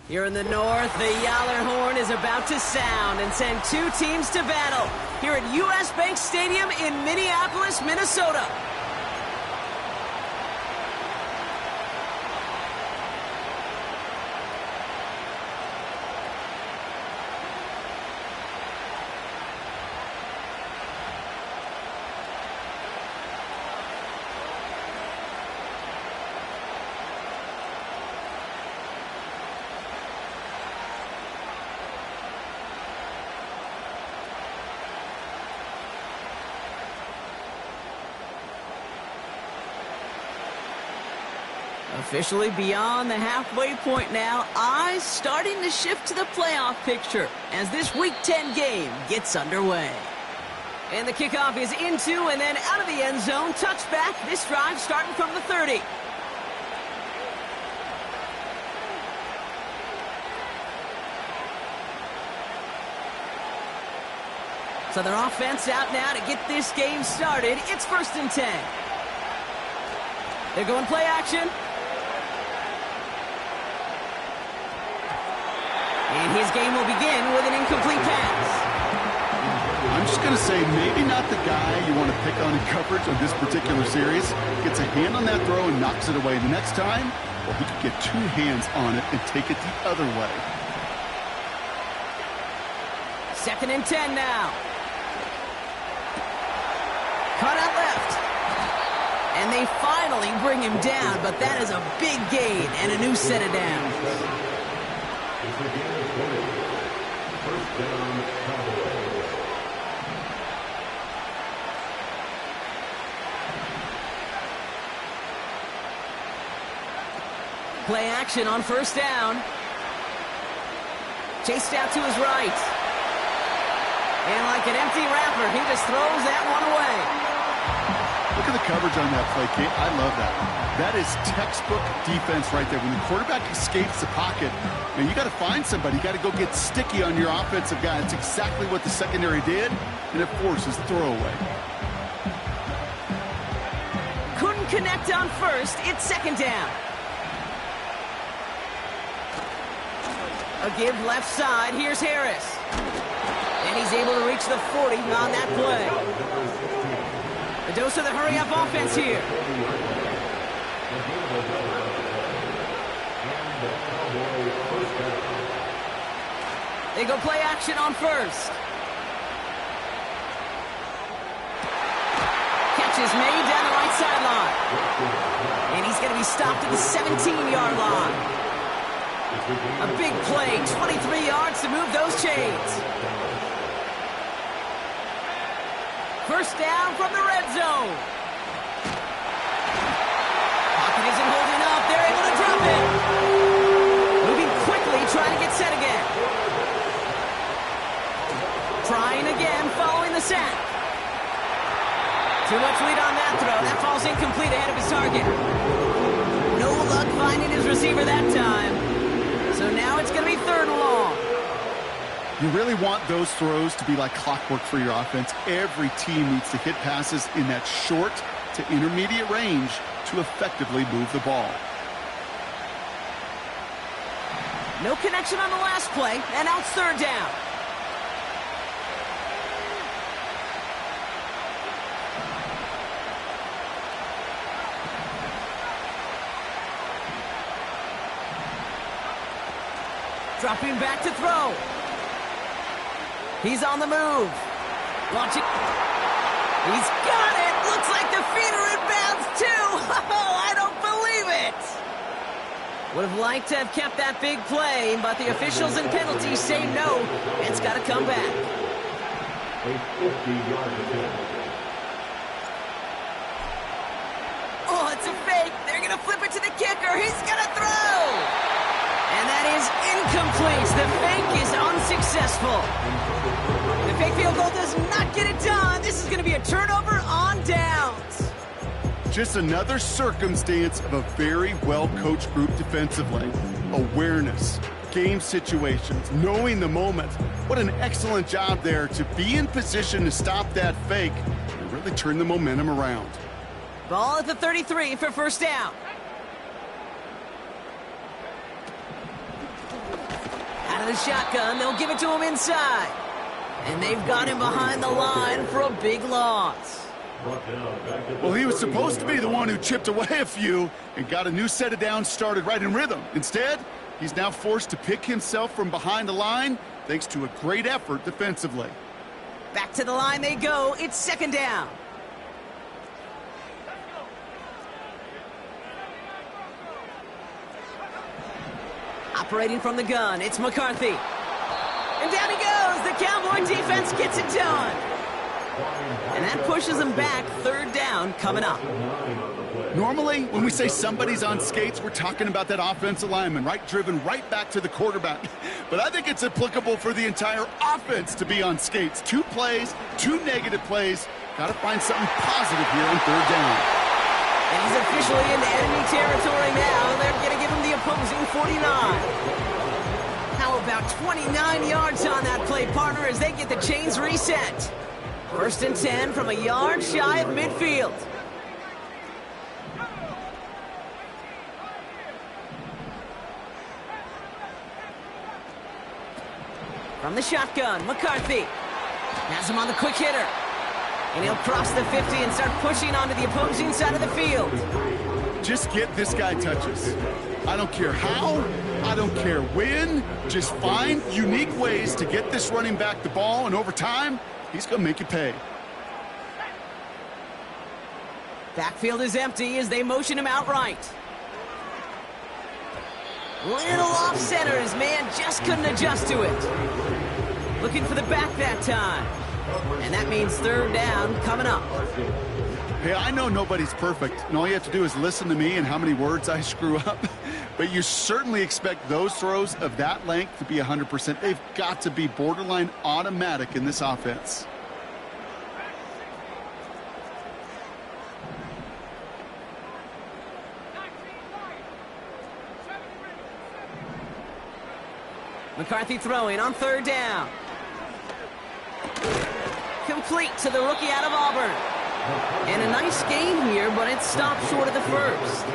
Here in the north, the Yaller horn is about to sound and send two teams to battle here at U.S. Bank Stadium in Minneapolis, Minnesota. Officially beyond the halfway point now, eyes starting to shift to the playoff picture as this Week 10 game gets underway. And the kickoff is into and then out of the end zone. Touchback, this drive starting from the 30. So their offense out now to get this game started. It's 1st and 10. They're going play action. And his game will begin with an incomplete pass. I'm just going to say maybe not the guy you want to pick on in coverage on this particular series. Gets a hand on that throw and knocks it away. The next time, well, he could get two hands on it and take it the other way. 2nd and 10 now. Cut out left. And they finally bring him down, but that is a big gain and a new set of downs. Play action on 1st down. Chased out to his right. And like an empty wrapper, he just throws that one away. Look at the coverage on that play, Kate. I love that. That is textbook defense right there. When the quarterback escapes the pocket, man, you got to find somebody. You got to go get sticky on your offensive guy. That's exactly what the secondary did, and it forces throwaway. Couldn't connect on 1st. It's 2nd down. A give left side. Here's Harris. And he's able to reach the 40 on that play. A dose of the hurry-up offense here. They go play action on 1st. Catch is made down the right sideline. And he's going to be stopped at the 17-yard line. A big play, 23 yards to move those chains. 1st down from the red zone. Pocket isn't holding up. They're able to drop it. Moving quickly, trying to get set again. Trying again, following the sack. Too much lead on that throw. That falls incomplete ahead of his target. No luck finding his receiver that time. So now it's going to be 3rd and long. You really want those throws to be like clockwork for your offense. Every team needs to hit passes in that short to intermediate range to effectively move the ball. No connection on the last play, and now it's 3rd down. Dropping back to throw. He's on the move. Launching. He's got it. Looks like the feet are in bounds too. Oh, I don't believe it. Would have liked to have kept that big play, but the officials and penalties say no. It's got to come back. Oh, it's a fake. They're going to flip it to the kicker. He's going to throw. And that is incomplete. The fake is unsuccessful. The fake field goal does not get it done. This is going to be a turnover on downs. Just another circumstance of a very well-coached group defensively. Awareness, game situations, knowing the moment. What an excellent job there to be in position to stop that fake and really turn the momentum around. Ball at the 33 for 1st down. the shotgun. They'll give it to him inside. And they've got him behind the line for a big loss. Well, he was supposed to be the one who chipped away a few and got a new set of downs started right in rhythm. Instead, he's now forced to pick himself from behind the line thanks to a great effort defensively. Back to the line they go. It's second down. Operating from the gun, it's McCarthy. And down he goes. The Cowboy defense gets it done. And that pushes them back. Third down coming up. Normally, when we say somebody's on skates, we're talking about that offensive lineman, right? Driven right back to the quarterback. But I think it's applicable for the entire offense to be on skates. 2 plays, 2 negative plays. Got to find something positive here on third down. And he's officially into enemy territory now. They're going to give him the opposing 49. How about 29 yards on that play, partner, as they get the chains reset? First and 10 from a yard shy of midfield. From the shotgun, McCarthy has him on the quick hitter. And he'll cross the 50 and start pushing onto the opposing side of the field. Just get this guy touches. I don't care how, I don't care when. Just find unique ways to get this running back the ball, and over time, he's going to make you pay. Backfield is empty as they motion him outright. Little off center. His man just couldn't adjust to it. Looking for the back that time. And that means third down coming up. Hey, I know nobody's perfect, and all you have to do is listen to me and how many words I screw up. But you certainly expect those throws of that length to be 100%. They've got to be borderline automatic in this offense. McCarthy throwing on third down. Complete to the rookie out of Auburn. And a nice game here, but it stopped short of the first.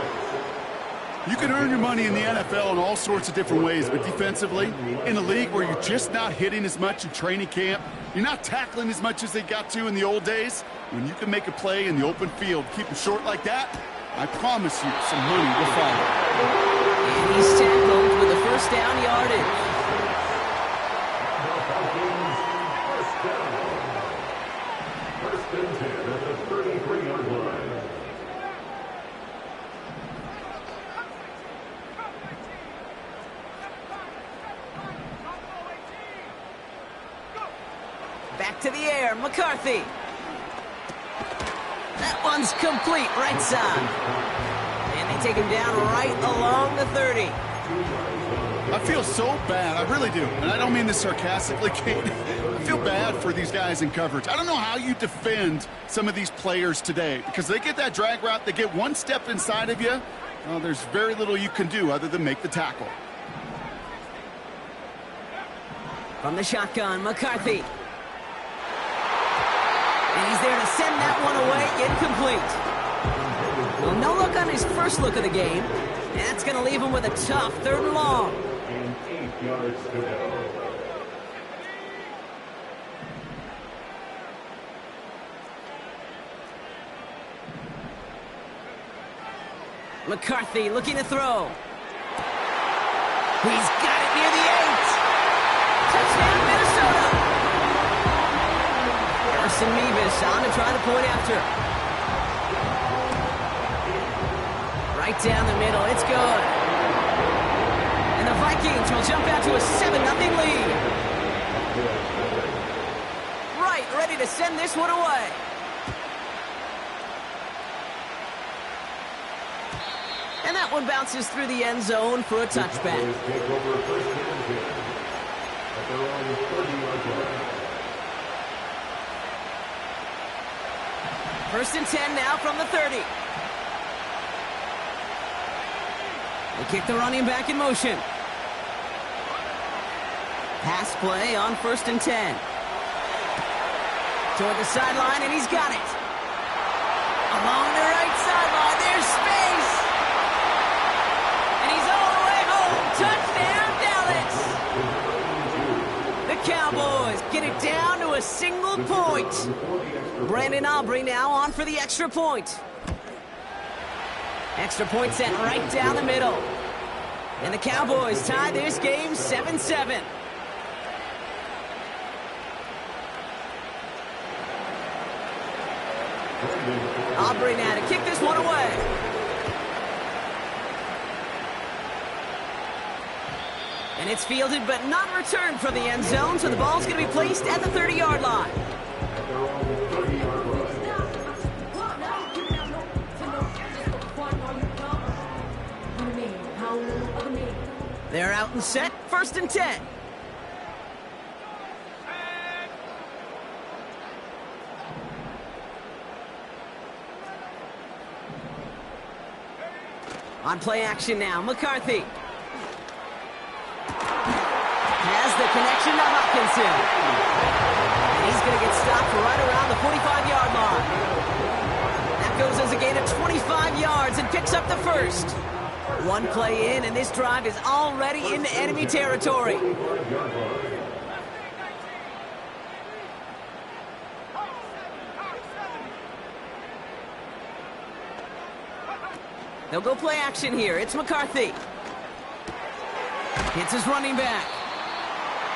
You can earn your money in the NFL in all sorts of different ways, but defensively, in a league where you're just not hitting as much in training camp, you're not tackling as much as they got to in the old days, when you can make a play in the open field, keep them short like that, I promise you some money will follow. And he's tackled with the first down yardage. Back to the air, McCarthy. That one's complete, right side. And they take him down right along the 30. I feel so bad, I really do. And I don't mean this sarcastically, Kate. I feel bad for these guys in coverage. I don't know how you defend some of these players today, because they get that drag route, they get one step inside of you. Well, there's very little you can do other than make the tackle. From the shotgun, McCarthy. And he's there to send that one away, incomplete. Well, no look on his first look of the game. And that's going to leave him with a tough third and long. And 8 yards to go. McCarthy looking to throw. He's got it near the 8. Touchdown, Minnesota. Harrison Mevis on to try the point after. Right down the middle, it's good. And the Vikings will jump out to a 7-0 lead. Right, ready to send this one away. And that one bounces through the end zone for a touchback. First and 10 now from the 30. They kick the running back in motion. Pass play on first and 10. Toward the sideline, and he's got it. Along the right sideline, there's space. And he's all the way home. Touchdown, Dallas. single point. Brandon Aubrey now on for the extra point. Extra point set right down the middle. And the Cowboys tie this game 7-7. Aubrey now to kick this one away. And it's fielded but not returned from the end zone, so the ball's going to be placed at the 30-yard line. They're out and set, 1st and 10. On play action now, McCarthy. Has the connection to Hockenson. And he's going to get stopped right around the 45-yard line. That goes as a gain of 25 yards and picks up the first. One play in, and this drive is already into enemy territory. They'll go play action here. It's McCarthy. Hits his running back.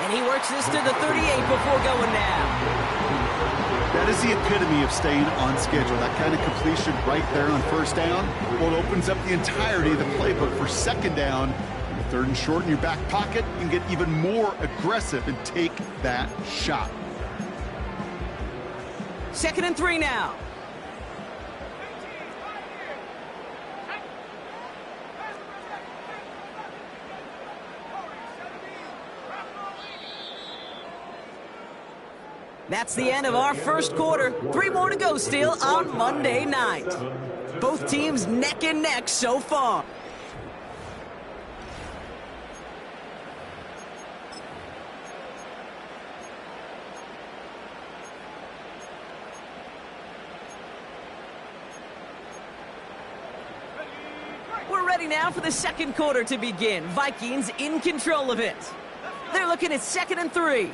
And he works this to the 38 before going down. That is the epitome of staying on schedule. That kind of completion right there on 1st down. Well, it opens up the entirety of the playbook for 2nd down. 3rd and short in your back pocket. You can get even more aggressive and take that shot. 2nd and 3 now. That's the end of our first quarter. 3 more to go still on Monday night. Both teams neck and neck so far. We're ready now for the 2nd quarter to begin. Vikings in control of it. They're looking at 2nd and 3.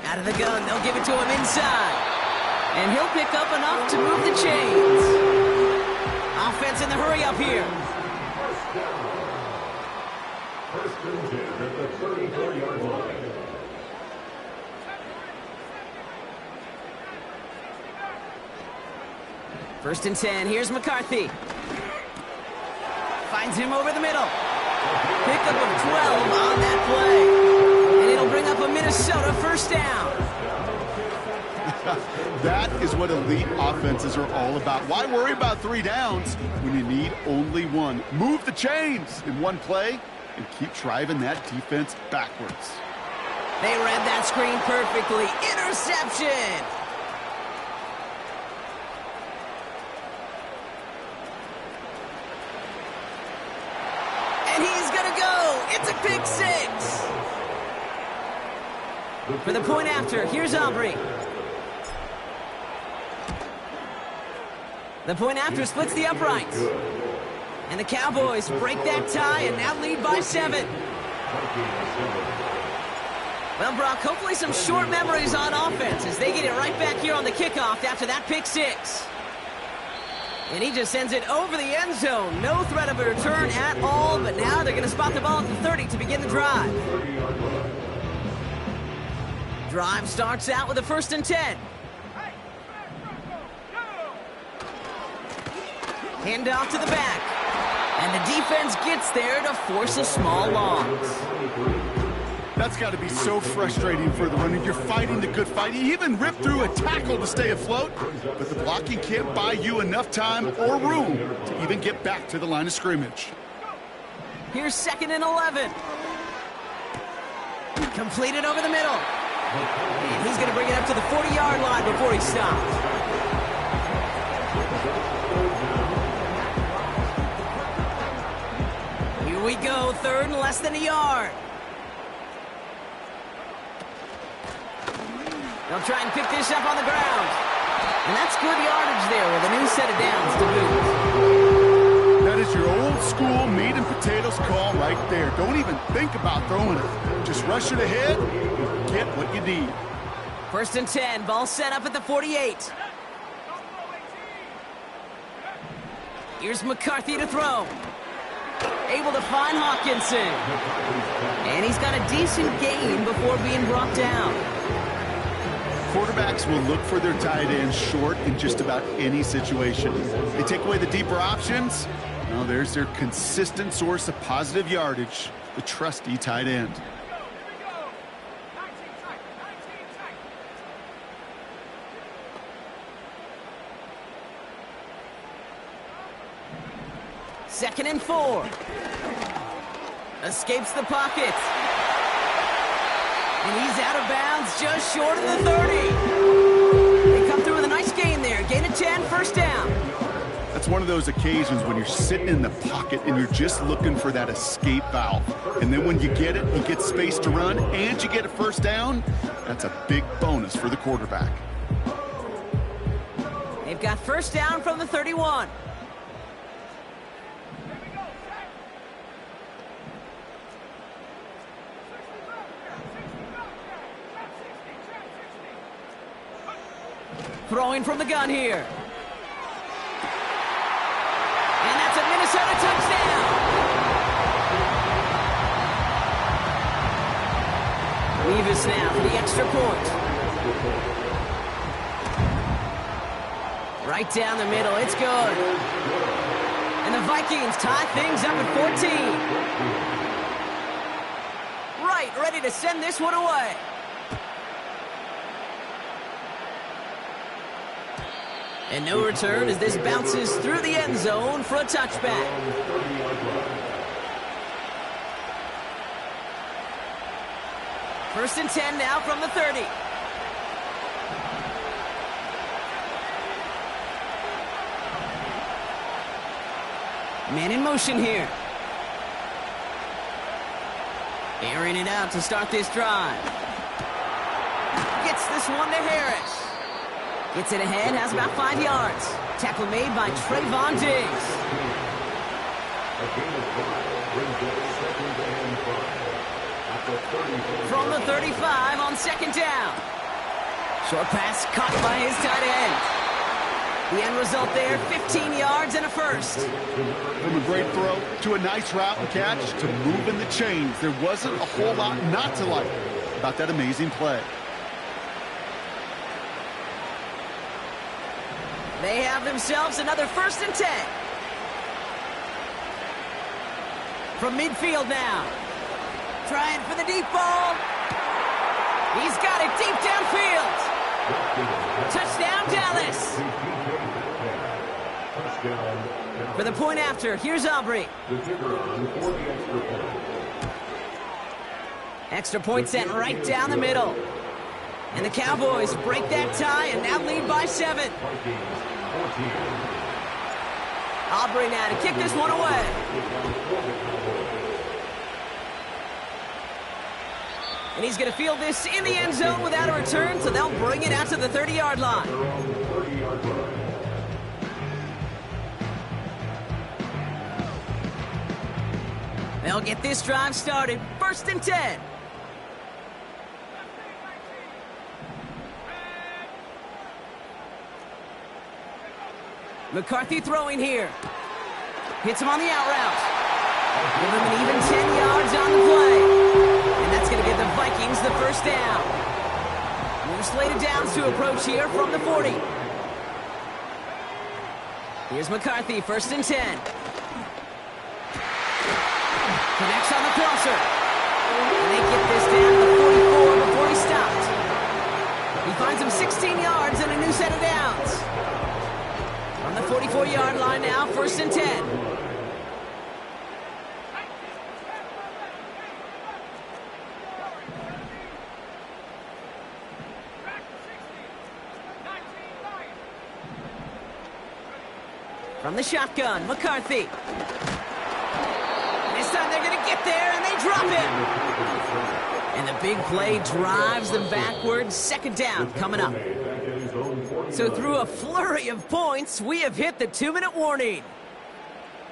Out of the gun, they'll give it to him inside. And he'll pick up enough to move the chains. Offense in the hurry up here. First and 10 at the 34-yard line. First and 10, here's McCarthy. Finds him over the middle. Pickup of 12 on that play. And it'll bring up a Minnesota 1st down. That is what elite offenses are all about. Why worry about 3 downs when you need only 1? Move the chains in 1 play and keep driving that defense backwards. They read that screen perfectly. Interception! And he's gonna go! It's a pick 6! For the point after, here's Aubrey. The point after splits the uprights. And the Cowboys break that tie and now lead by 7. Well, Brock, hopefully some short memories on offense as they get it right back here on the kickoff after that pick 6. And he just sends it over the end zone. No threat of a return at all, but now they're going to spot the ball at the 30 to begin the drive. Drive starts out with a 1st and 10. Hand off to the back. And the defense gets there to force a small loss. That's got to be so frustrating for the runner. You're fighting the good fight. You even rip through a tackle to stay afloat, but the blocking can't buy you enough time or room to even get back to the line of scrimmage. Here's 2nd and 11. Completed over the middle. And he's going to bring it up to the 40-yard line before he stops. Here we go, 3rd and less than a yard. They'll try and pick this up on the ground. And that's good yardage there with a new set of downs to boot. That's your old school meat and potatoes call right there. Don't even think about throwing it. Just rush it ahead and get what you need. 1st and 10, ball set up at the 48. Here's McCarthy to throw. Able to find Hawkinson. And he's got a decent gain before being brought down. Quarterbacks will look for their tight end short in just about any situation. They take away the deeper options. Well, there's their consistent source of positive yardage, the trusty tight end. Second and 4. Escapes the pocket. And he's out of bounds just short of the 30. They come through with a nice gain there. Gain of 10, first down. That's one of those occasions when you're sitting in the pocket and you're just looking for that escape valve. And then when you get it, you get space to run, and you get a first down. That's a big bonus for the quarterback. They've got first down from the 31. Throwing from the gun here. And that's a Minnesota touchdown. Levis now for the extra point. Right down the middle, it's good. And the Vikings tie things up at 14. Right, ready to send this one away. And no return as this bounces through the end zone for a touchback. First and 10 now from the 30. Man in motion here. Airing it out to start this drive. Gets this one to Harris. Gets it ahead, has about 5 yards. Tackle made by Trayvon Diggs. From the 35 on second down. Short pass caught by his tight end. The end result there, 15 yards and a first. From a great throw to a nice route and catch to moving the chains. There wasn't a whole lot not to like about that amazing play. They have themselves another first and 10. From midfield now. Trying for the deep ball. He's got it deep downfield. Touchdown, Dallas. For the point after, here's Aubrey. Extra point set right down the middle. And the Cowboys break that tie and now lead by 7. Aubrey now to kick this one away. And he's going to field this in the end zone without a return, so they'll bring it out to the 30-yard line. They'll get this drive started. First and 10. McCarthy throwing here. Hits him on the out route. Give him an even 10 yards on the play. And that's going to give the Vikings the first down. New slated downs to approach here from the 40. Here's McCarthy, first and 10. Connects on the crosser. And they get this down to the 44 before he stopped. He finds him 16 yards and a new set of downs. On the 44-yard line now, first and 10. From the shotgun, McCarthy. This time they're going to get there, and they drop him. And the big play drives them backwards. Second down coming up. So through a flurry of points, we have hit the 2-minute warning.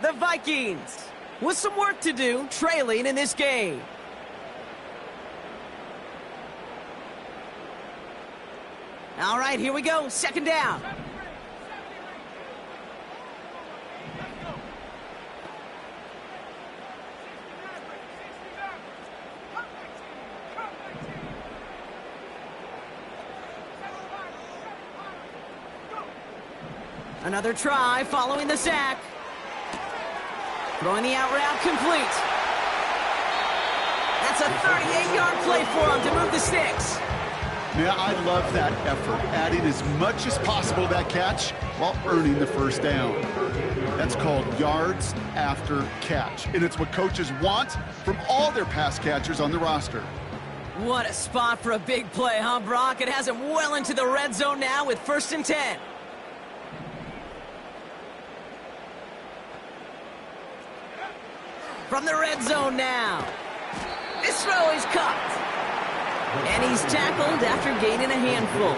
The Vikings with some work to do, trailing in this game. All right, here we go. Second down. Another try following the sack. Throwing the out route complete. That's a 38-yard play for him to move the sticks. Yeah, I love that effort, adding as much as possible to that catch while earning the first down. That's called yards after catch, and it's what coaches want from all their pass catchers on the roster. What a spot for a big play, huh, Brock? It has him well into the red zone now with 1st and 10. From the red zone now. This throw is caught. And he's tackled after gaining a handful.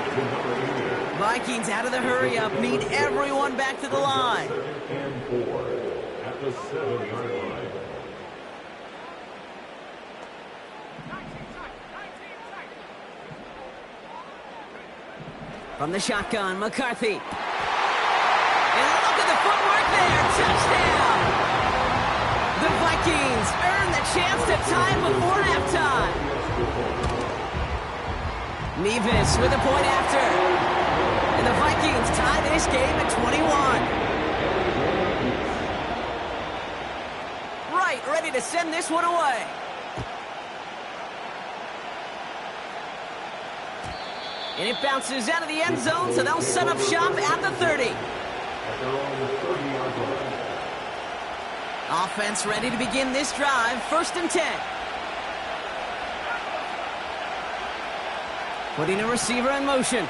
Vikings out of the hurry-up, need everyone back to the line. And 4 at the 7-yard line. From the shotgun, McCarthy. And look at the footwork there. Touchdown! The Vikings earn the chance to tie before halftime. Nevis with a point after. And the Vikings tie this game at 21. Right, ready to send this one away. And it bounces out of the end zone, so they'll set up shop at the 30. Offense ready to begin this drive, 1st and 10. Putting a receiver in motion.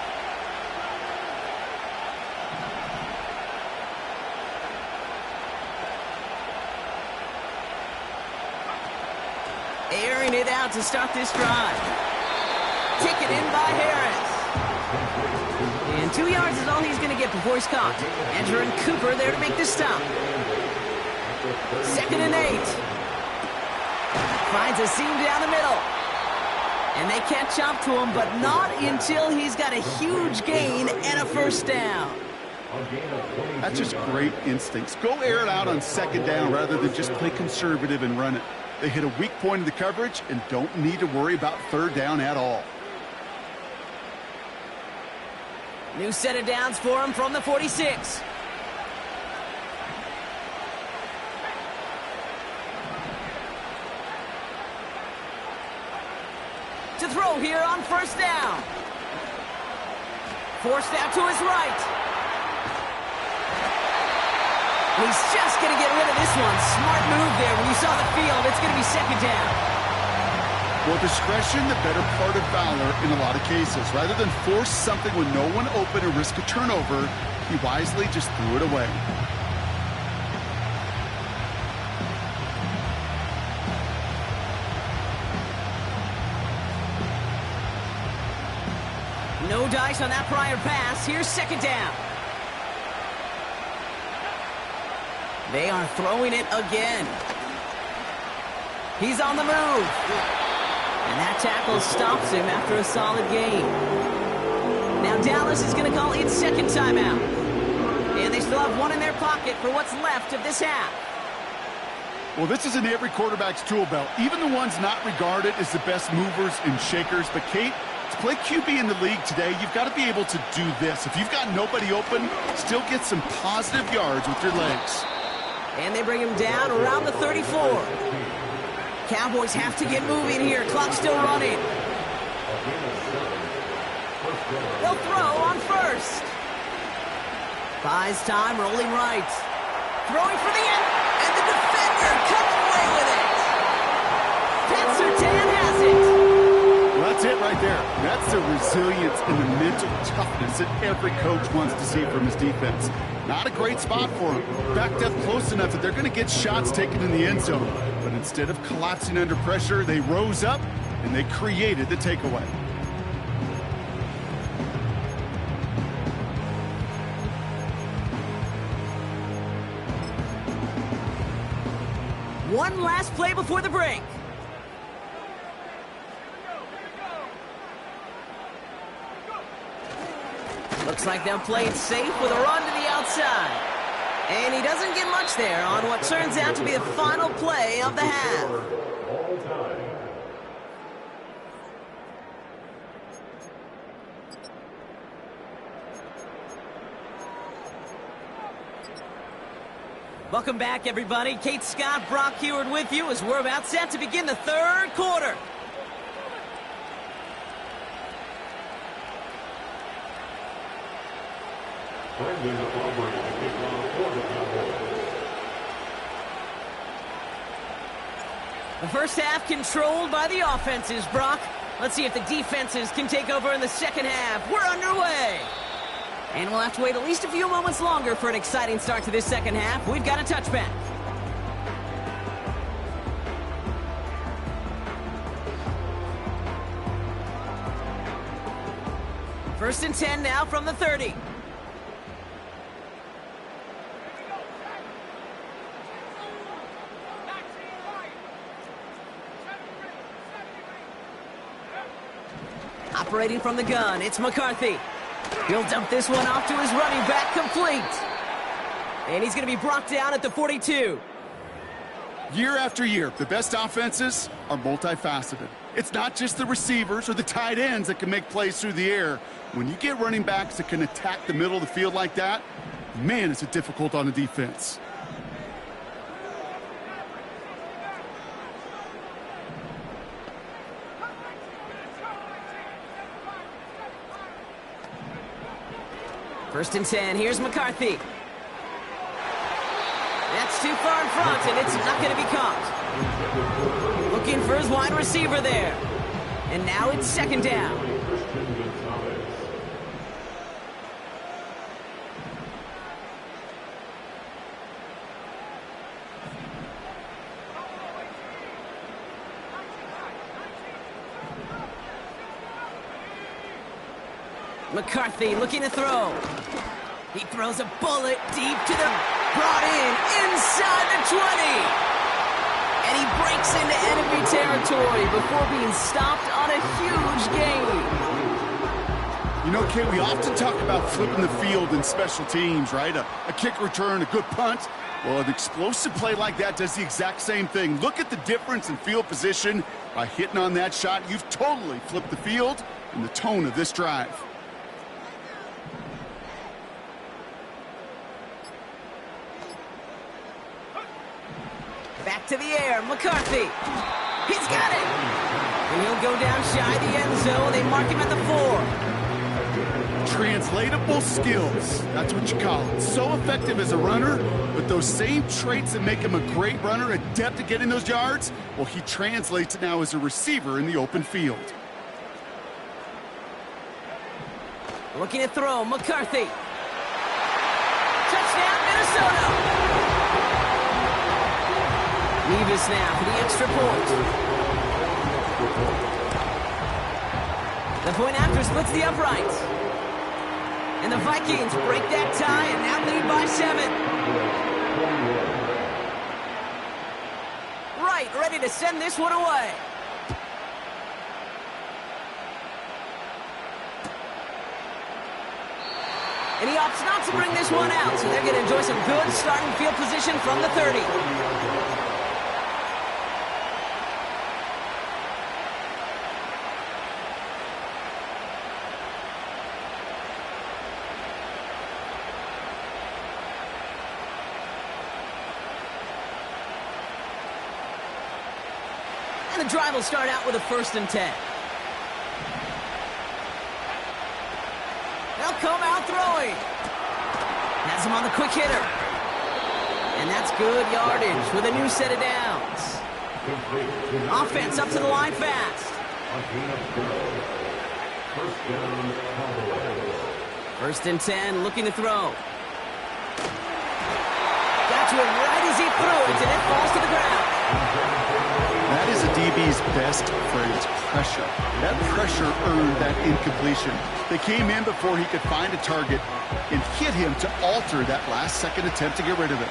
Airing it out to start this drive. Taken in by Harris. And 2 yards is all he's going to get before he's caught. Andrew and Cooper there to make this stop. 2nd and 8. Finds a seam down the middle. And they catch up to him, but not until he's got a huge gain and a 1st down. That's just great instincts. Go air it out on 2nd down rather than just play conservative and run it. They hit a weak point in the coverage and don't need to worry about 3rd down at all. New set of downs for him from the 46. To throw here on 1st down. Forced out to his right. He's just going to get rid of this one. Smart move there. When you saw the field, it's going to be 2nd down. Well, discretion, the better part of valor in a lot of cases. Rather than force something when no one open or risk a turnover, he wisely just threw it away. No dice on that prior pass. Here's 2nd down. They are throwing it again. He's on the move. And that tackle stops him after a solid gain. Now Dallas is going to call its 2nd timeout. And they still have one in their pocket for what's left of this half. Well, this is in every quarterback's tool belt. Even the ones not regarded as the best movers and shakers. But Kate, to play QB in the league today, you've got to be able to do this. If you've got nobody open, still get some positive yards with your legs. And they bring him down around the 34. Cowboys have to get moving here. Clock's still running. They'll throw on 1st. Buys time, rolling right. Throwing for the end. And the defender comes away with it. Pat Surtain has it. Well, that's it right there. That's the resilience and the mental toughness that every coach wants to see from his defense. Not a great spot for him. Backed up close enough that they're going to get shots taken in the end zone. But instead of collapsing under pressure, they rose up and they created the takeaway. One last play before the break. Looks like they'll play it safe with a run to the outside. And he doesn't get much there on what turns out to be the final play of the half. All time. Welcome back, everybody. Kate Scott, Brock Huard with you as we're about set to begin the third quarter. Brendan Aubrey to kick off for the Cowboys. The first half controlled by the offenses, Brock. Let's see if the defenses can take over in the second half. We're underway. And we'll have to wait at least a few moments longer for an exciting start to this second half. We've got a touchback. First and 10 now from the 30. Operating from the gun, it's McCarthy. He'll dump this one off to his running back, complete. And he's going to be brought down at the 42. Year after year, the best offenses are multifaceted. It's not just the receivers or the tight ends that can make plays through the air. When you get running backs that can attack the middle of the field like that, man, is it difficult on the defense. First and 10, here's McCarthy. That's too far in front, and it's not going to be caught. Looking for his wide receiver there. And now it's second down. McCarthy looking to throw. He throws a bullet deep to the... Brought in inside the 20. And he breaks into enemy territory before being stopped on a huge gain. You know, Kate, we often talk about flipping the field in special teams, right? A kick return, a good punt. Well, an explosive play like that does the exact same thing. Look at the difference in field position. By hitting on that shot, you've totally flipped the field and the tone of this drive. Back to the air, McCarthy. He's got it. And he'll go down shy of the end zone. They mark him at the 4. Translatable skills. That's what you call it. So effective as a runner, but those same traits that make him a great runner, adept at getting those yards, well, he translates it now as a receiver in the open field. Looking to throw, McCarthy. Touchdown, Minnesota. Nevis now for the extra point. The point after splits the uprights. And the Vikings break that tie and now lead by 7. Right, ready to send this one away. And he opts not to bring this one out, so they're going to enjoy some good starting field position from the 30. And the drive will start out with a first and 10. They'll come out throwing. Has him on the quick hitter. And that's good yardage with a new set of downs. Offense up to the line fast. First and 10, looking to throw. Got to him right as he threw it, and it falls to the ground. That is a DB's best phrase, pressure. That pressure earned that incompletion. They came in before he could find a target and hit him to alter that last-second attempt to get rid of it.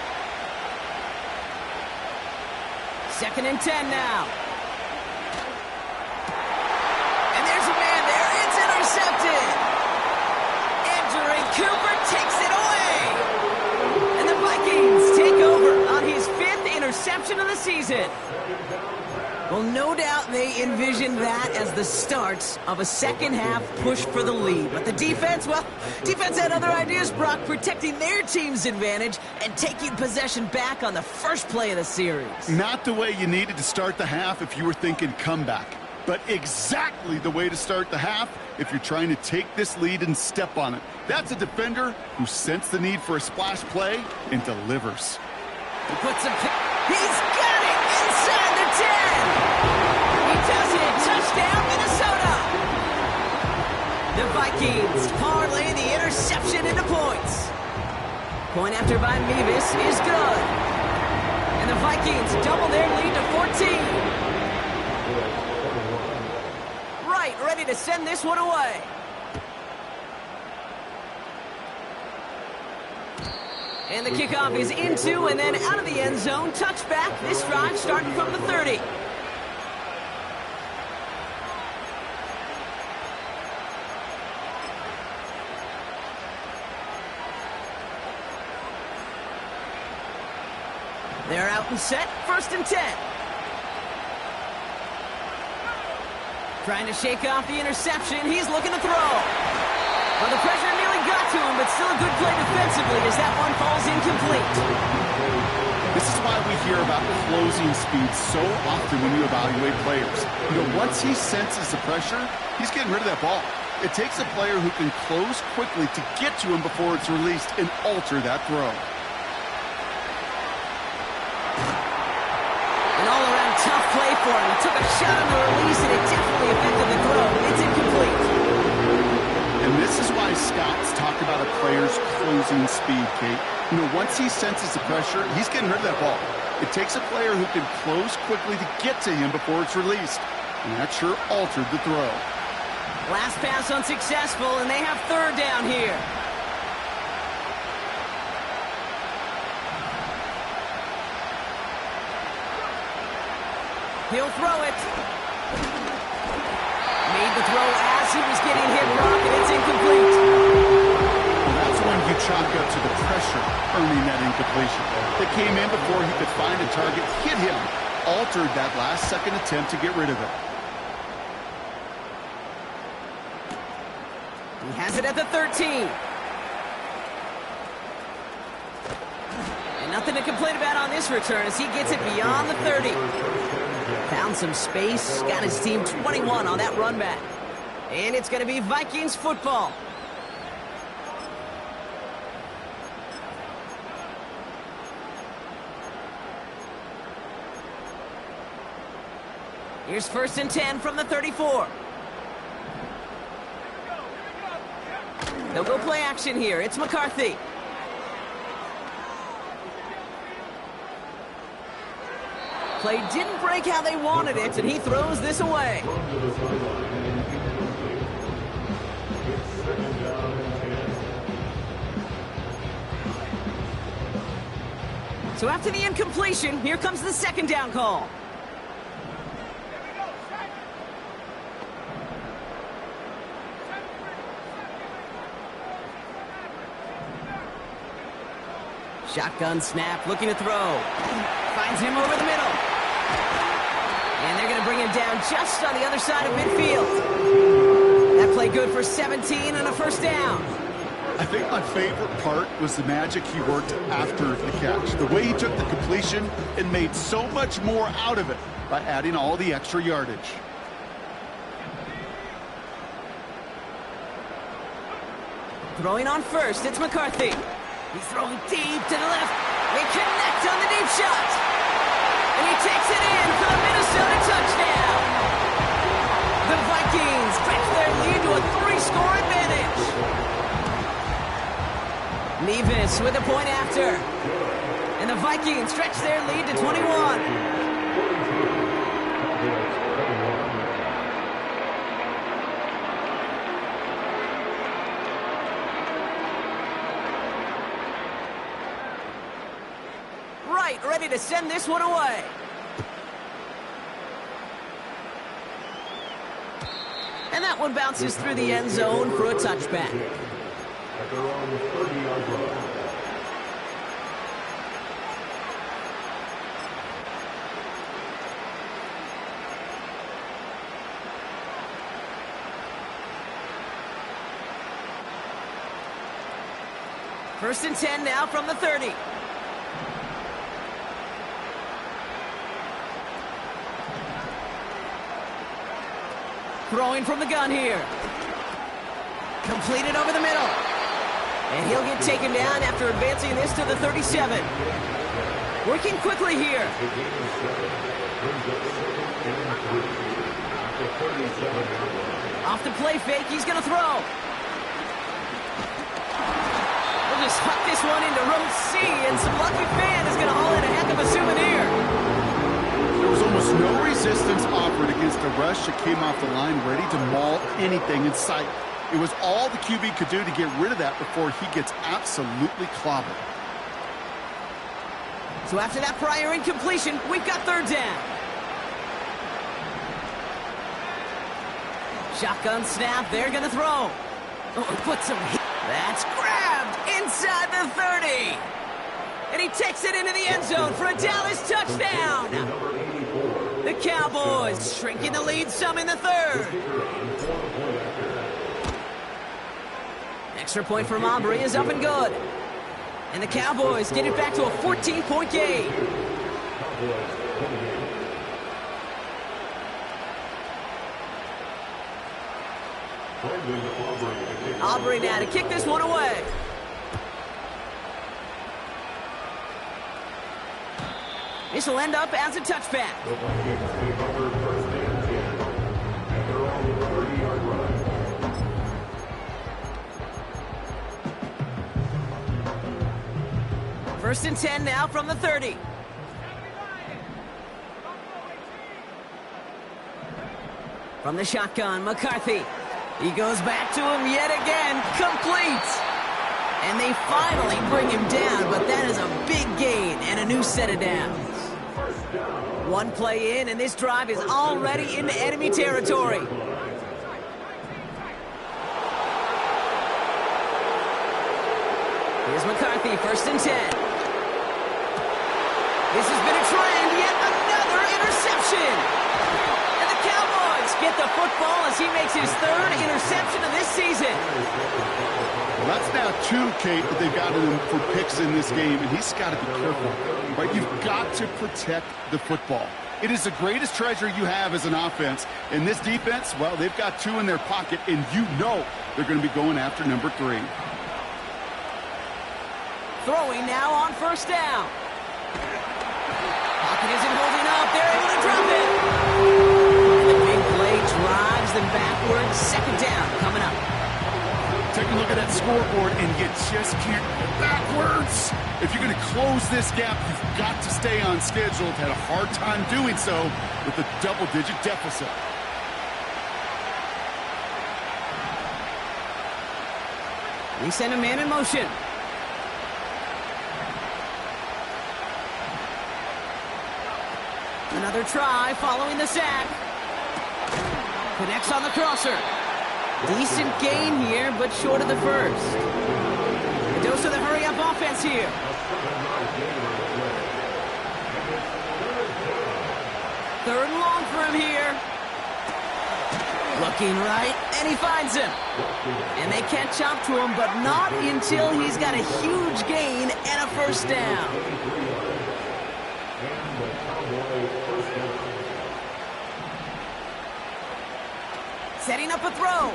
2nd and 10 now. And there's a man there. It's intercepted. Andrew Cooper takes it away. And the Vikings take over on his 5th interception of the season. Well, no doubt they envisioned that as the start of a second-half push for the lead. But the defense, well, defense had other ideas, Brock, protecting their team's advantage and taking possession back on the first play of the series. Not the way you needed to start the half if you were thinking comeback, but exactly the way to start the half if you're trying to take this lead and step on it. That's a defender who sensed the need for a splash play and delivers. He puts him. He's got it inside the 10. He does it. Touchdown, Minnesota. The Vikings parlay the interception into points. Point after by Mevis is good. And the Vikings double their lead to 14. Right, ready to send this one away. And the kickoff is into and then out of the end zone. Touchback. This drive starting from the 30. They're out and set. 1st and 10. Trying to shake off the interception. He's looking to throw. Well, the pressure nearly got to him, but still a good play defensively as that one falls incomplete. This is why we hear about closing speed so often when you evaluate players. You know, once he senses the pressure, he's getting rid of that ball. It takes a player who can close quickly to get to him before it's released and alter that throw. An all-around tough play for him. He took a shot on the release, and it definitely affected the throw. It's incomplete. And this is why scouts talk about a player's closing speed, Kate. You know, once he senses the pressure, he's getting rid of that ball. It takes a player who can close quickly to get to him before it's released. And that sure altered the throw. Last pass unsuccessful, and they have 3rd down here. He'll throw it. Made the throw as he was getting hit, Brock, and it's incomplete. Well, that's when you chalk up to the pressure earning that incompletion. That came in before he could find a target, hit him, altered that last-second attempt to get rid of it. He has it at the 13. And nothing to complain about on this return as he gets it beyond the 30. Found some space, got his team 21 on that run back. And it's going to be Vikings football. Here's 1st and 10 from the 34. They'll go play action here. It's McCarthy. Play didn't break how they wanted it, and he throws this away. So after the incompletion, here comes the 2nd down call. Shotgun snap, looking to throw. Finds him over the middle. And they're going to bring him down just on the other side of midfield. That play good for 17 and a 1st down. I think my favorite part was the magic he worked after the catch. The way he took the completion and made so much more out of it by adding all the extra yardage. Throwing on 1st, it's McCarthy. He's throwing deep to the left. They connect on the deep shot. And he takes it in for the Minnesota touchdown. The Vikings stretch their lead to a 3-score advantage. Mevis with a point after. And the Vikings stretch their lead to 21. Ready to send this one away. And that one bounces through the end zone for a touchback. At their own 30-yard line. First and 10 now from the 30. Throwing from the gun here. Completed over the middle. And he'll get taken down after advancing this to the 37. Working quickly here. Off the play fake, he's going to throw. We'll just huck this one into row C, and some lucky fan is going to haul in a heck of a souvenir. There was almost no resistance offered against a rush that came off the line ready to maul anything in sight. It was all the QB could do to get rid of that before he gets absolutely clobbered. So after that prior incompletion, we've got third down. Shotgun snap, they're going to throw. Oh, put some heat. That's grabbed inside the 30. And he takes it into the end zone for a Dallas touchdown. The Cowboys shrinking the lead some in the third. Extra point from Aubrey is up and good. And the Cowboys get it back to a 14-point game. Aubrey now to kick this one away. This will end up as a touchback. First and 10 now from the 30. From the shotgun, McCarthy. He goes back to him yet again, complete. And they finally bring him down, but that is a big gain and a new set of downs. One play in, and this drive is already into enemy territory. Here's McCarthy, first and 10. This has been a trend, yet another interception. And the Cowboys get the football as he makes his third interception of this season. Well, that's now two, Kate, that they've got him for picks in this game, and he's got to be careful. Right? You've got to protect the football. It is the greatest treasure you have as an offense. And this defense, well, they've got two in their pocket, and you know they're going to be going after number 3. Throwing now on first down. Pocket isn't holding up. They're able to drop it. And the big play drives them backwards. Second down coming up. Take a look at that scoreboard, and you just can't go backwards. If you're going to close this gap, you've got to stay on schedule. Had a hard time doing so with a double-digit deficit. We send a man in motion. Another try following the sack. Connects on the crosser. Decent gain here, but short of the first. A dose of the hurry-up offense here. Third and long for him here. Looking right, and he finds him. And they catch up to him, but not until he's got a huge gain and a first down. Setting up a throw.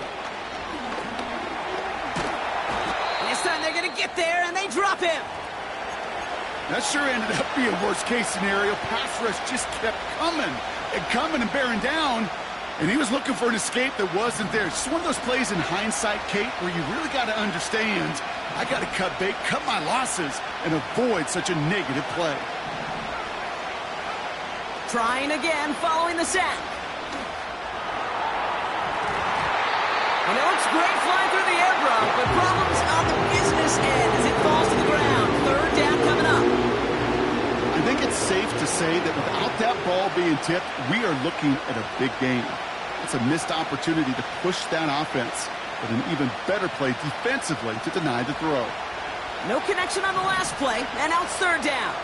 And this time they're going to get there, and they drop him. That sure ended up being worst-case scenario. Pass rush just kept coming and bearing down, and he was looking for an escape that wasn't there. It's just one of those plays in hindsight, Kate, where you really got to understand, I got to cut bait, cut my losses, and avoid such a negative play. Trying again following the sack. And it looks great flying through the air, Brock, but problems on the business end as it falls to the ground. Third down coming up. I think it's safe to say that without that ball being tipped, we are looking at a big game. It's a missed opportunity to push that offense, but an even better play defensively to deny the throw. No connection on the last play, and now it's third down.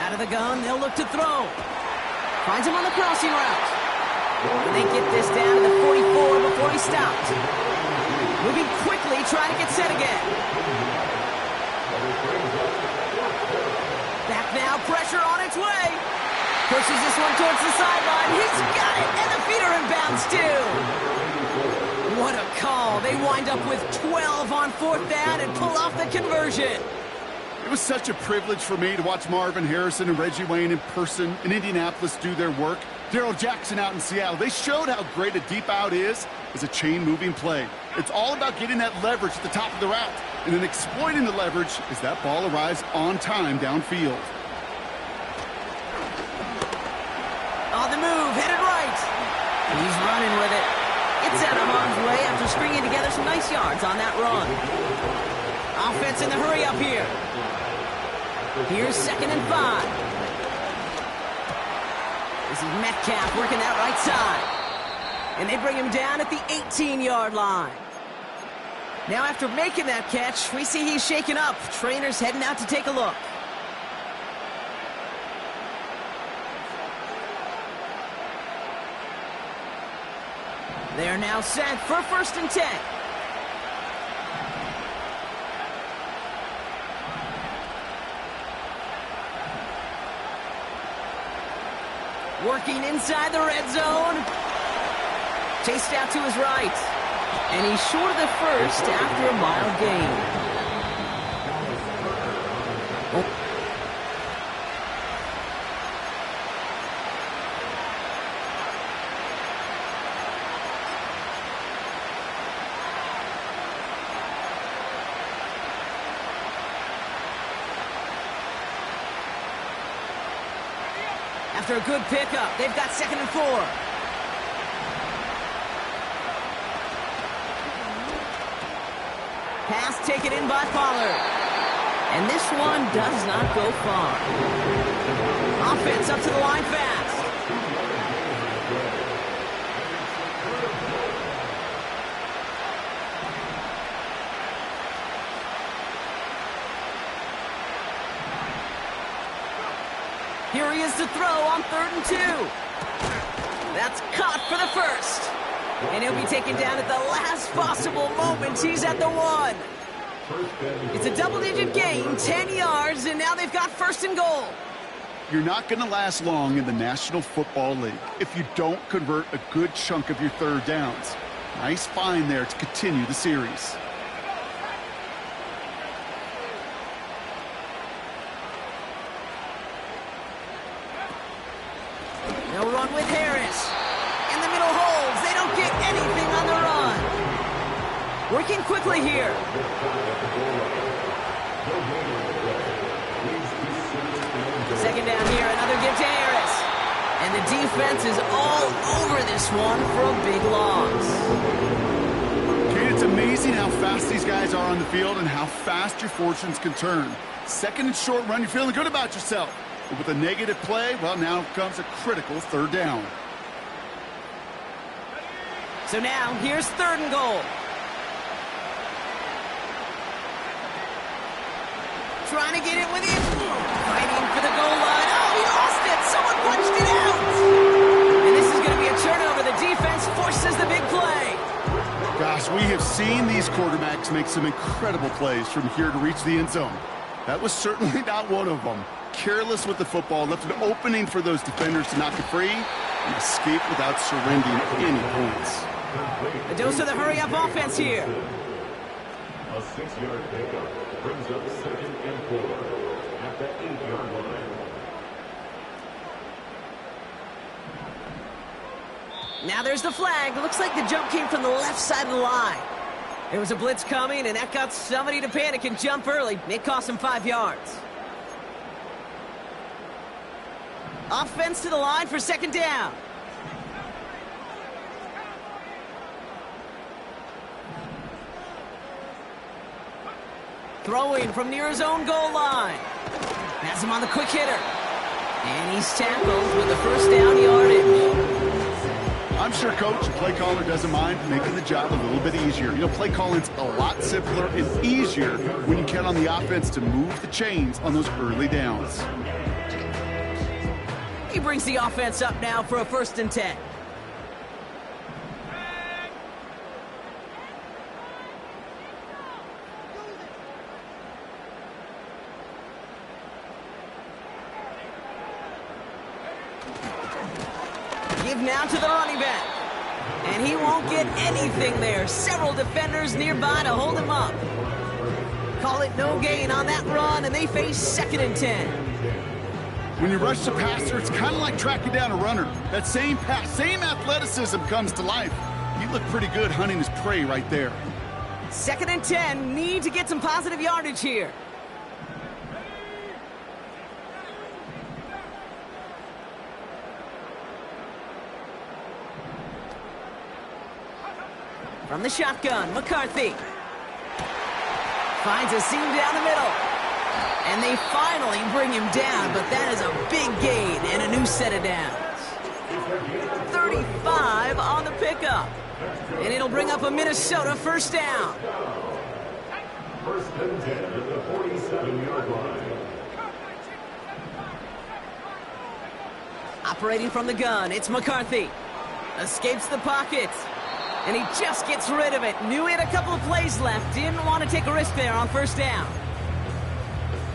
Out of the gun, they'll look to throw. Finds him on the crossing route. And they get this down to the 44 before he stopped. Moving quickly, trying to get set again. Back now, pressure on its way. Pushes this one towards the sideline. He's got it, and the feet are in bounds too. What a call. They wind up with 12 on fourth down and pull off the conversion. It was such a privilege for me to watch Marvin Harrison and Reggie Wayne in person in Indianapolis do their work. Darrell Jackson out in Seattle. They showed how great a deep out is as a chain-moving play. It's all about getting that leverage at the top of the route and then exploiting the leverage as that ball arrives on time downfield. On the move, headed right. He's running with it. It's out of harm's way after stringing together some nice yards on that run. Offense in the hurry up here. Here's 2nd and 5. This is Metcalf working that right side. And they bring him down at the 18-yard line. Now after making that catch, we see he's shaken up. Trainer's heading out to take a look. They're now set for 1st and 10. Working inside the red zone. Chased out to his right. And he's short of the first after a mild gain. After a good pickup, they've got 2nd and 4. Pass taken in by Pollard. And this one does not go far. Offense up to the line fast. Here he is to throw on 3rd and 2. That's caught for the first. And he'll be taken down at the last possible moment. He's at the 1. It's a double-digit gain, 10 yards, and now they've got 1st and goal. You're not going to last long in the National Football League if you don't convert a good chunk of your 3rd downs. Nice find there to continue the series. They'll run with Harris. In the middle holds. They don't get anything on the run. Working quickly here. Second down here. Another give to Harris. And the defense is all over this one for a big loss. Kate, it's amazing how fast these guys are on the field and how fast your fortunes can turn. 2nd and short run. You're feeling good about yourself. But with a negative play, well, now comes a critical 3rd down. So now, here's 3rd and goal. Trying to get it with him. Fighting for the goal line. Oh, he lost it. Someone punched it out. And this is going to be a turnover. The defense forces the big play. Gosh, we have seen these quarterbacks make some incredible plays from here to reach the end zone. That was certainly not one of them. Careless with the football, left an opening for those defenders to knock it free and escape without surrendering any points. A dose of the hurry-up offense here. A 6-yard pickup brings up 2nd and 4 at the 8-yard line. Now there's the flag. Looks like the jump came from the left side of the line. There was a blitz coming, and that got somebody to panic and jump early. It cost him 5 yards. Offense to the line for second down. Throwing from near his own goal line. Has him on the quick hitter. And he's tackled with a first down yardage. I'm sure Coach, the play caller, doesn't mind making the job a little bit easier. You know, play calling's a lot simpler and easier when you count on the offense to move the chains on those early downs. He brings the offense up now for a 1st and 10. Give now to the running back. And he won't get anything there. Several defenders nearby to hold him up. Call it no gain on that run, and they face 2nd and 10. When you rush the passer, it's kind of like tracking down a runner. That same pass, same athleticism comes to life. He looked pretty good hunting his prey right there. 2nd and 10, need to get some positive yardage here. From the shotgun, McCarthy. Finds a seam down the middle. And they finally bring him down, but that is a big gain and a new set of downs. 35 on the pickup. And it'll bring up a Minnesota 1st down. 1st and 10 at the 47-yard line. Operating from the gun, it's McCarthy. Escapes the pocket. And he just gets rid of it. Knew he had a couple of plays left. Didn't want to take a risk there on 1st down.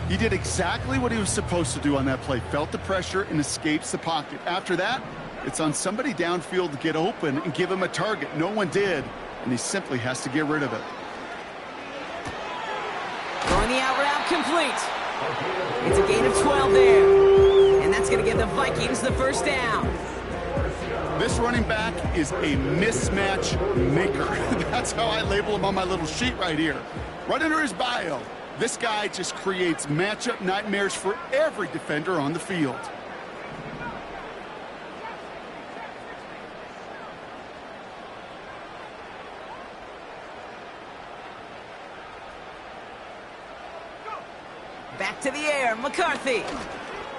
He did exactly what he was supposed to do on that play. Felt the pressure and escapes the pocket. After that, it's on somebody downfield to get open and give him a target. No one did, and he simply has to get rid of it. Throwing the out route complete. It's a gain of 12 there. And that's going to give the Vikings the 1st down. This running back is a mismatch maker. That's how I label him on my little sheet right here. Right under his bio, this guy just creates matchup nightmares for every defender on the field. Back to the air, McCarthy.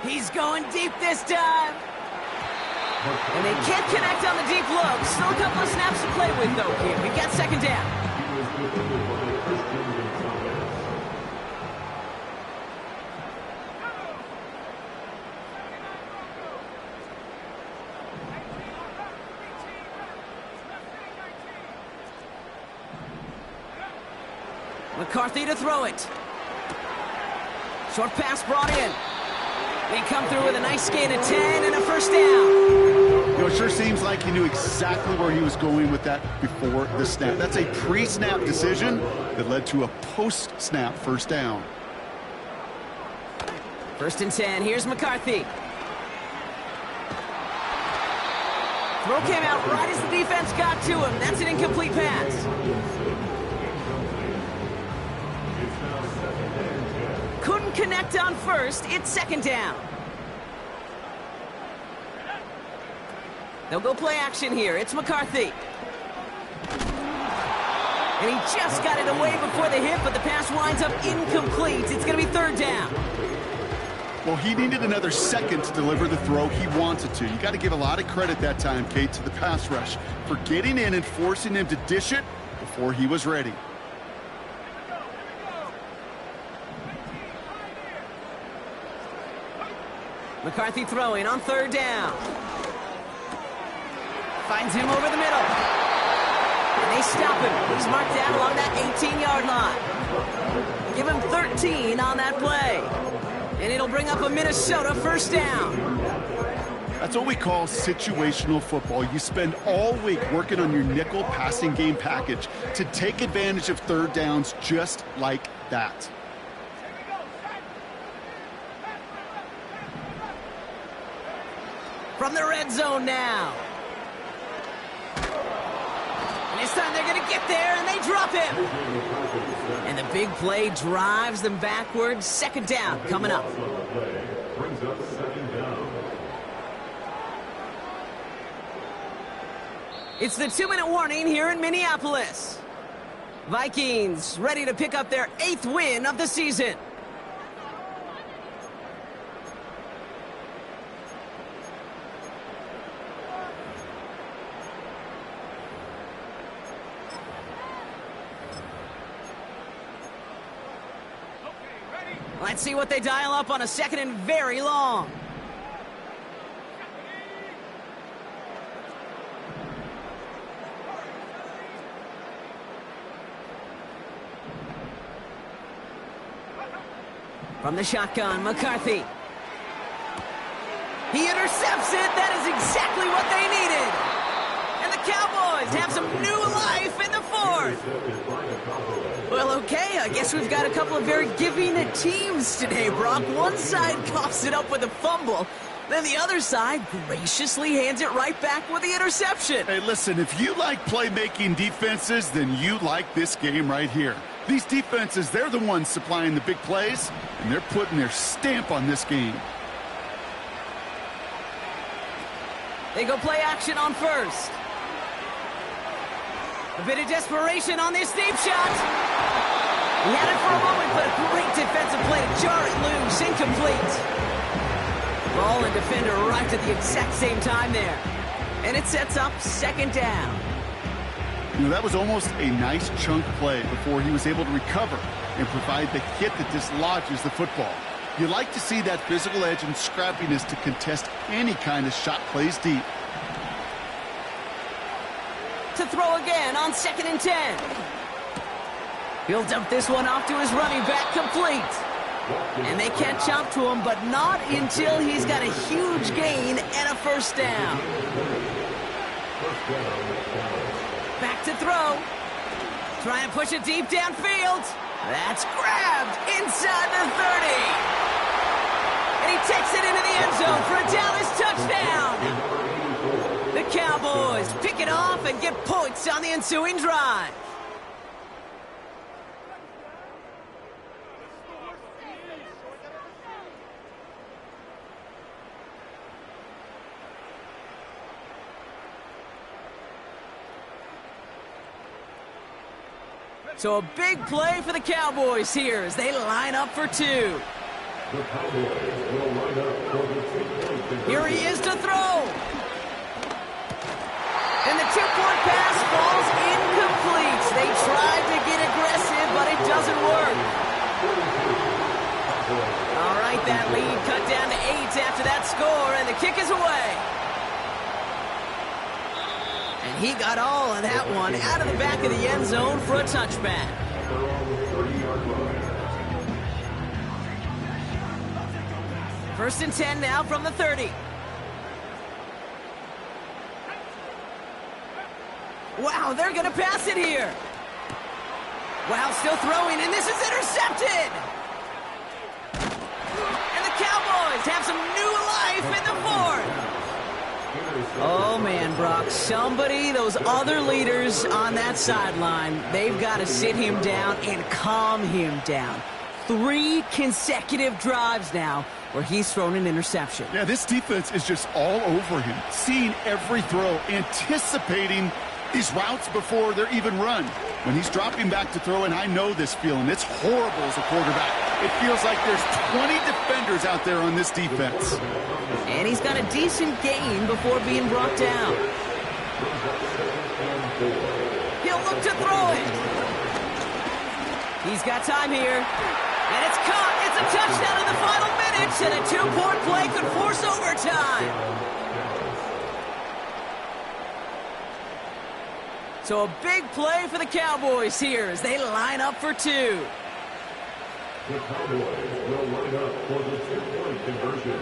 He's going deep this time. And they can't connect on the deep look. Still a couple of snaps to play with, though, here. We've got 2nd down. McCarthy to throw it. Short pass brought in. They come through with a nice gain of 10 and a 1st down. You know, it sure seems like he knew exactly where he was going with that before the snap. That's a pre-snap decision that led to a post-snap 1st down. 1st and 10. Here's McCarthy. Throw came out right as the defense got to him. That's an incomplete pass. Couldn't connect on 1st. It's 2nd down. They'll go play action here. It's McCarthy. And he just got it away before the hit, but the pass winds up incomplete. It's going to be 3rd down. Well, he needed another second to deliver the throw he wanted to. You got to give a lot of credit that time, Kate, to the pass rush for getting in and forcing him to dish it before he was ready. McCarthy throwing on 3rd down. Finds him over the middle. And they stop him. He's marked down along that 18-yard line. Give him 13 on that play. And it'll bring up a Minnesota 1st down. That's what we call situational football. You spend all week working on your nickel passing game package to take advantage of 3rd downs just like that. From the red zone now. And his This time they're going to get there, and they drop him. And the big play drives them backwards. Second down coming up. Brings up second down. It's the 2-minute warning here in Minneapolis. Vikings ready to pick up their 8th win of the season. Let's see what they dial up on a second and very long. From the shotgun, McCarthy. He intercepts it. That is exactly what they needed. And the Cowboys have some new life in the fourth. Well, okay, I guess we've got a couple of very giving teams today, Brock. One side coughs it up with a fumble. Then the other side graciously hands it right back with the interception. Hey, listen, if you like playmaking defenses, then you like this game right here. These defenses, they're the ones supplying the big plays, and they're putting their stamp on this game. They go play action on first. A bit of desperation on this deep shot. He had it for a moment, but a great defensive play to jar it loose. Incomplete. Ball and defender arrived at the exact same time there. And it sets up second down. You know, that was almost a nice chunk play before he was able to recover and provide the hit that dislodges the football. You like to see that physical edge and scrappiness to contest any kind of shot plays deep. To throw again on 2nd and 10. He'll dump this one off to his running back, complete. And they catch up to him, but not until he's got a huge gain and a first down. Back to throw. Trying to push it deep downfield. That's grabbed inside the 30. And he takes it into the end zone for a Dallas touchdown. The Cowboys pick it off and get points on the ensuing drive. So a big play for the Cowboys here as they line up for two. The Cowboys will line up for the 2-point conversion. Here he is to throw. And the 2-point pass falls incomplete. They tried to get aggressive, but it doesn't work. All right, that lead cut down to 8 after that score, and the kick is away. And he got all of that one out of the back of the end zone for a touchback. First and 10 now from the 30. Wow, they're going to pass it here. Wow, still throwing, and this is intercepted. And the Cowboys have some new life in the fourth. Oh, man, Brock, somebody, those other leaders on that sideline, they've got to sit him down and calm him down. 3 consecutive drives now where he's thrown an interception. Yeah, this defense is just all over him, seeing every throw, anticipating these routes before they're even run. When he's dropping back to throw, and I know this feeling, it's horrible as a quarterback. It feels like there's 20 defenders out there on this defense. And he's got a decent gain before being brought down. He'll look to throw it. He's got time here. And it's caught. It's a touchdown in the final minutes, and a 2-point play could force overtime. So a big play for the Cowboys here as they line up for 2. The Cowboys will line up for the 2-point conversion.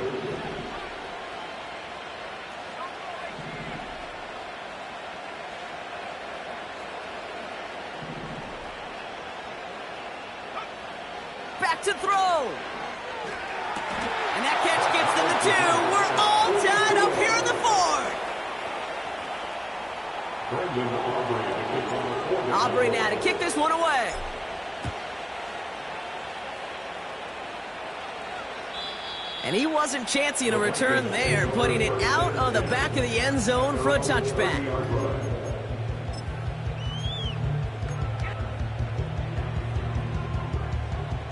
Back to throw. And that catch gets them the 2. We're all tied up here in the 4th. Brendan Aubrey to kick on the 40. Aubrey now to kick this one away. And he wasn't chancing a return there, putting it out on the back of the end zone for a touchback.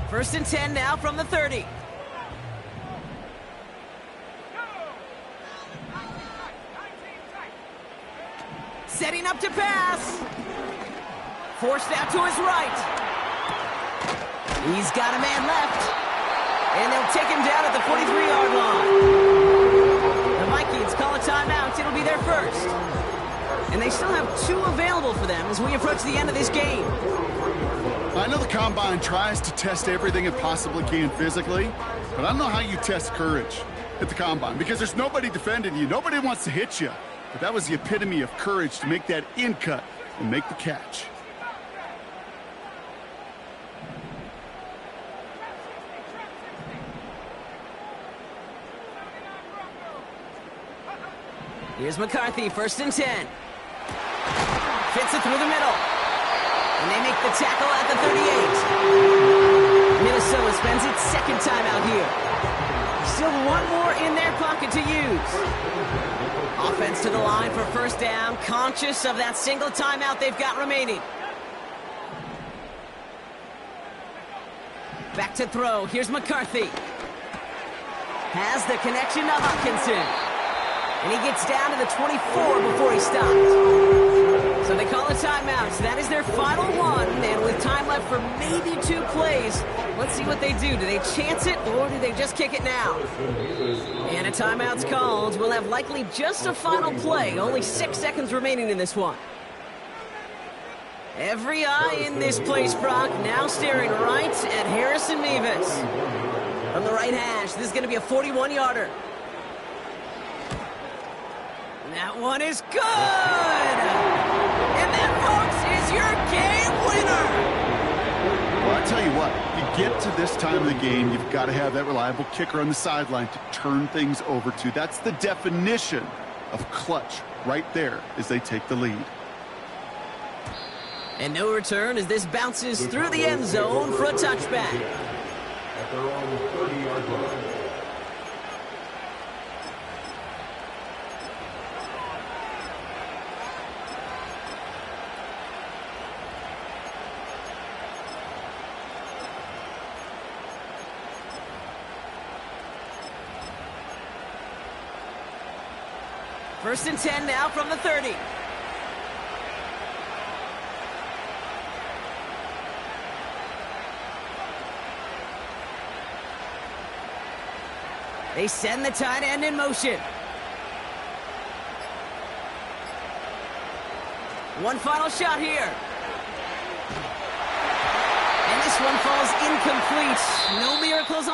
First and 10 now from the 30. Setting up to pass. Forced out to his right. He's got a man left. And they'll take him down at the 43-yard line. The Vikings call a timeout. It'll be their first. And they still have 2 available for them as we approach the end of this game. I know the Combine tries to test everything it possibly can physically, but I don't know how you test courage at the Combine because there's nobody defending you. Nobody wants to hit you. But that was the epitome of courage to make that in cut and make the catch. Here's McCarthy, first and 10. Fits it through the middle. And they make the tackle at the 38. Minnesota spends its second time out here. Still 1 more in their pocket to use. Offense to the line for first down, conscious of that single timeout they've got remaining. Back to throw. Here's McCarthy. Has the connection to Hutchinson. And he gets down to the 24 before he stopped. So they call a timeout. So that is their final one. And with time left for maybe 2 plays, let's see what they do. Do they chance it or do they just kick it now? And a timeout's called. We'll have likely just a final play. Only 6 seconds remaining in this one. Every eye in this place, Brock, now staring right at Harrison Mevis. From the right hash, this is going to be a 41-yarder. That one is good! And that, folks, is your game winner! Well, I tell you what, you get to this time of the game, you've got to have that reliable kicker on the sideline to turn things over to. That's the definition of clutch right there as they take the lead. And no return as this bounces through the end zone for a touchback. At their own 30-yard line. First and 10 now from the 30. They send the tight end in motion. One final shot here. And this one falls incomplete. No miracles on the